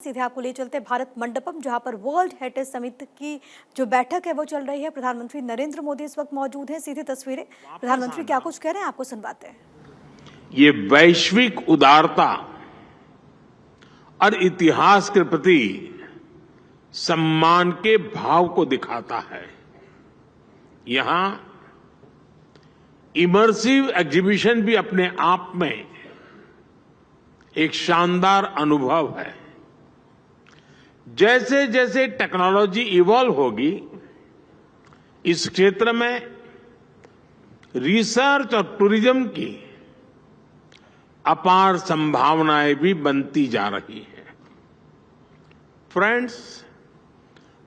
सीधे आपको ले चलते भारत मंडपम, जहां पर वर्ल्ड हेरिटेज समिति की जो बैठक है वो चल रही है। प्रधानमंत्री नरेंद्र मोदी इस वक्त मौजूद हैं। सीधी तस्वीरें, प्रधानमंत्री क्या कुछ कह रहे हैं आपको सुनवाते हैं। ये वैश्विक उदारता और इतिहास के प्रति सम्मान के भाव को दिखाता है। यहां इमर्सिव एग्जीबिशन भी अपने आप में एक शानदार अनुभव है। जैसे जैसे टेक्नोलॉजी इवॉल्व होगी, इस क्षेत्र में रिसर्च और टूरिज्म की अपार संभावनाएं भी बनती जा रही हैं। फ्रेंड्स,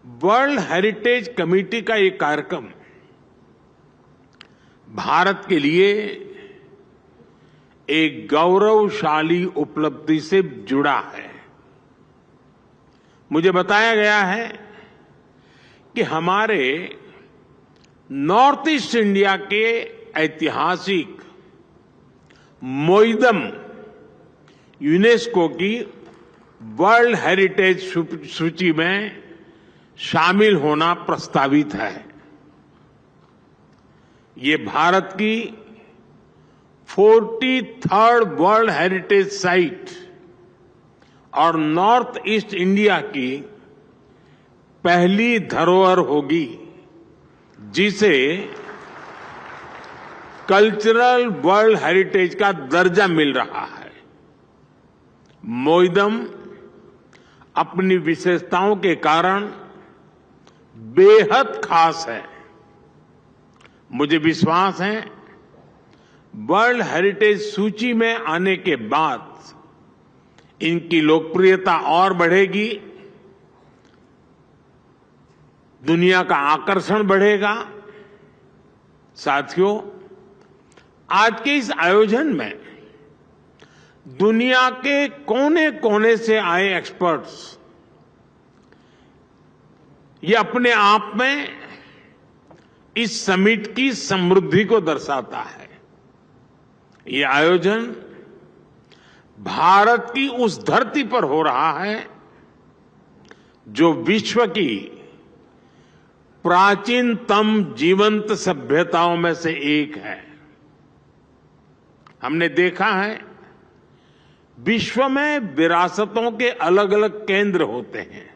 वर्ल्ड हेरिटेज कमेटी का ये कार्यक्रम भारत के लिए एक गौरवशाली उपलब्धि से जुड़ा है। मुझे बताया गया है कि हमारे नॉर्थ ईस्ट इंडिया के ऐतिहासिक मोइदम यूनेस्को की वर्ल्ड हेरिटेज सूची में शामिल होना प्रस्तावित है। ये भारत की 43rd वर्ल्ड हेरिटेज साइट और नॉर्थ ईस्ट इंडिया की पहली धरोहर होगी जिसे कल्चरल वर्ल्ड हेरिटेज का दर्जा मिल रहा है। मोइदम अपनी विशेषताओं के कारण बेहद खास है। मुझे विश्वास है वर्ल्ड हेरिटेज सूची में आने के बाद इनकी लोकप्रियता और बढ़ेगी, दुनिया का आकर्षण बढ़ेगा। साथियों, आज के इस आयोजन में दुनिया के कोने कोने से आए एक्सपर्ट्स, ये अपने आप में इस समिट की समृद्धि को दर्शाता है। ये आयोजन भारत की उस धरती पर हो रहा है जो विश्व की प्राचीनतम जीवंत सभ्यताओं में से एक है। हमने देखा है विश्व में विरासतों के अलग अलग केंद्र होते हैं,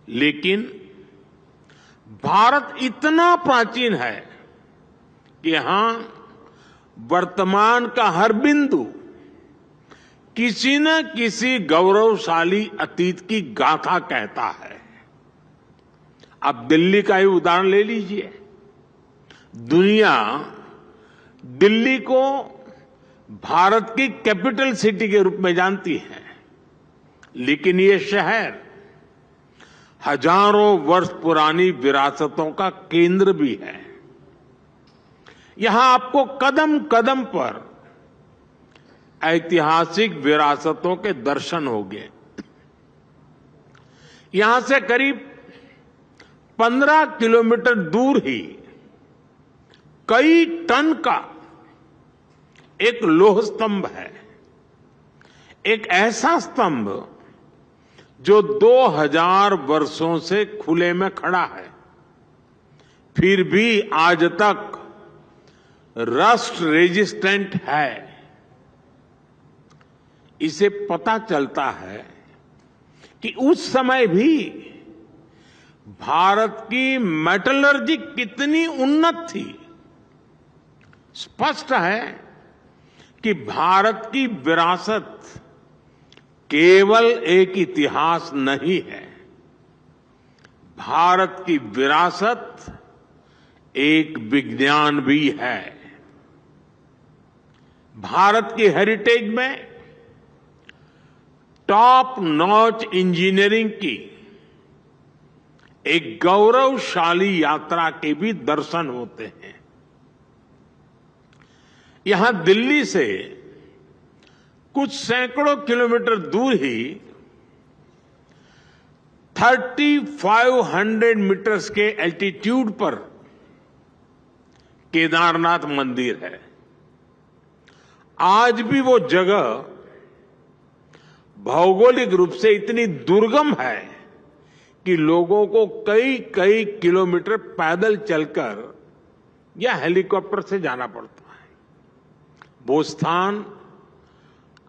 लेकिन भारत इतना प्राचीन है कि यहां वर्तमान का हर बिंदु किसी न किसी गौरवशाली अतीत की गाथा कहता है। अब दिल्ली का ही उदाहरण ले लीजिए। दुनिया दिल्ली को भारत की कैपिटल सिटी के रूप में जानती है, लेकिन ये शहर हजारों वर्ष पुरानी विरासतों का केंद्र भी है। यहां आपको कदम कदम पर ऐतिहासिक विरासतों के दर्शन होंगे। यहां से करीब 15 किलोमीटर दूर ही कई टन का एक लौह स्तंभ है। एक ऐसा स्तंभ जो 2000 वर्षों से खुले में खड़ा है, फिर भी आज तक रस्ट रेजिस्टेंट है। इसे पता चलता है कि उस समय भी भारत की मेटलर्जी कितनी उन्नत थी। स्पष्ट है कि भारत की विरासत केवल एक इतिहास नहीं है, भारत की विरासत एक विज्ञान भी है। भारत की हेरिटेज में टॉप नॉच इंजीनियरिंग की एक गौरवशाली यात्रा के भी दर्शन होते हैं। यहां दिल्ली से कुछ सैकड़ों किलोमीटर दूर ही 3500 मीटर्स के एल्टीट्यूड पर केदारनाथ मंदिर है। आज भी वो जगह भौगोलिक रूप से इतनी दुर्गम है कि लोगों को कई कई किलोमीटर पैदल चलकर या हेलीकॉप्टर से जाना पड़ता है। वो स्थान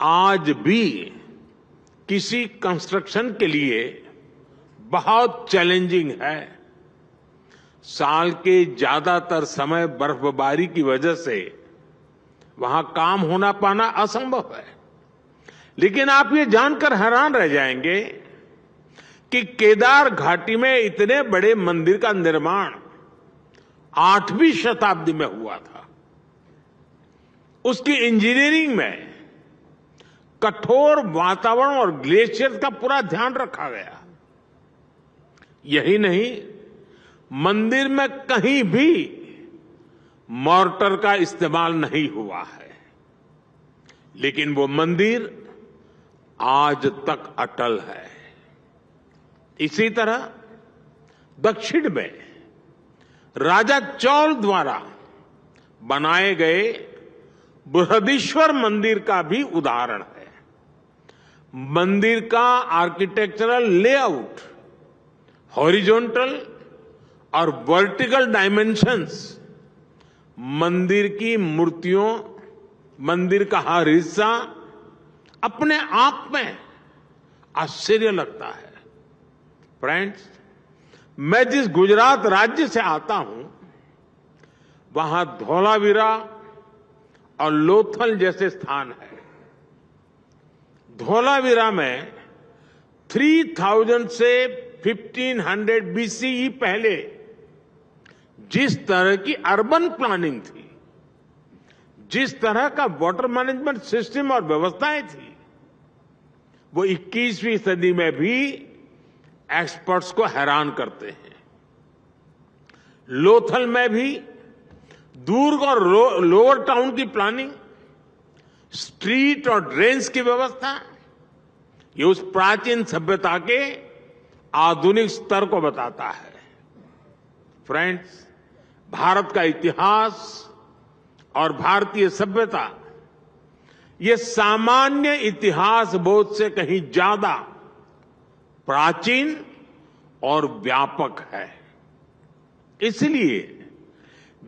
आज भी किसी कंस्ट्रक्शन के लिए बहुत चैलेंजिंग है। साल के ज्यादातर समय बर्फबारी की वजह से वहां काम होना पाना असंभव है। लेकिन आप ये जानकर हैरान रह जाएंगे कि केदार घाटी में इतने बड़े मंदिर का निर्माण 8वीं शताब्दी में हुआ था। उसकी इंजीनियरिंग में कठोर वातावरण और ग्लेशियर का पूरा ध्यान रखा गया। यही नहीं, मंदिर में कहीं भी मॉर्टर का इस्तेमाल नहीं हुआ है, लेकिन वो मंदिर आज तक अटल है। इसी तरह दक्षिण में राजा चौल द्वारा बनाए गए बृहदीश्वर मंदिर का भी उदाहरण है। मंदिर का आर्किटेक्चरल लेआउट, हॉरिजॉन्टल और वर्टिकल डायमेंशंस, मंदिर की मूर्तियों, मंदिर का हर हिस्सा अपने आप में आश्चर्य लगता है। फ्रेंड्स, मैं जिस गुजरात राज्य से आता हूं, वहां धोलावीरा और लोथल जैसे स्थान है। धोलावीरा में 3000 से 1500 BCE पहले जिस तरह की अर्बन प्लानिंग थी, जिस तरह का वाटर मैनेजमेंट सिस्टम और व्यवस्थाएं थी, वो 21वीं सदी में भी एक्सपर्ट्स को हैरान करते हैं। लोथल में भी दुर्ग और लोअर टाउन की प्लानिंग, स्ट्रीट और ड्रेन्स की व्यवस्था, ये उस प्राचीन सभ्यता के आधुनिक स्तर को बताता है। फ्रेंड्स, भारत का इतिहास और भारतीय सभ्यता ये सामान्य इतिहास बोध से कहीं ज्यादा प्राचीन और व्यापक है। इसलिए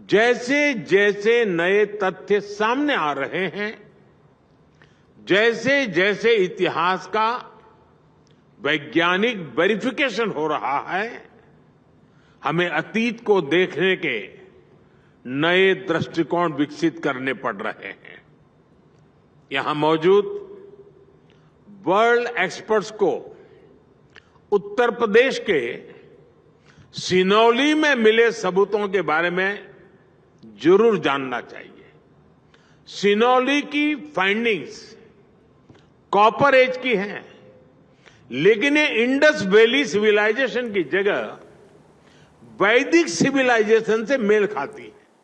जैसे जैसे नए तथ्य सामने आ रहे हैं, जैसे जैसे इतिहास का वैज्ञानिक वेरिफिकेशन हो रहा है, हमें अतीत को देखने के नए दृष्टिकोण विकसित करने पड़ रहे हैं। यहां मौजूद वर्ल्ड एक्सपर्ट्स को उत्तर प्रदेश के सिनौली में मिले सबूतों के बारे में जरूर जानना चाहिए। सिनौली की फाइंडिंग्स कॉपर एज की हैं, लेकिन ये इंडस वैली सिविलाइजेशन की जगह वैदिक सिविलाइजेशन से मेल खाती है।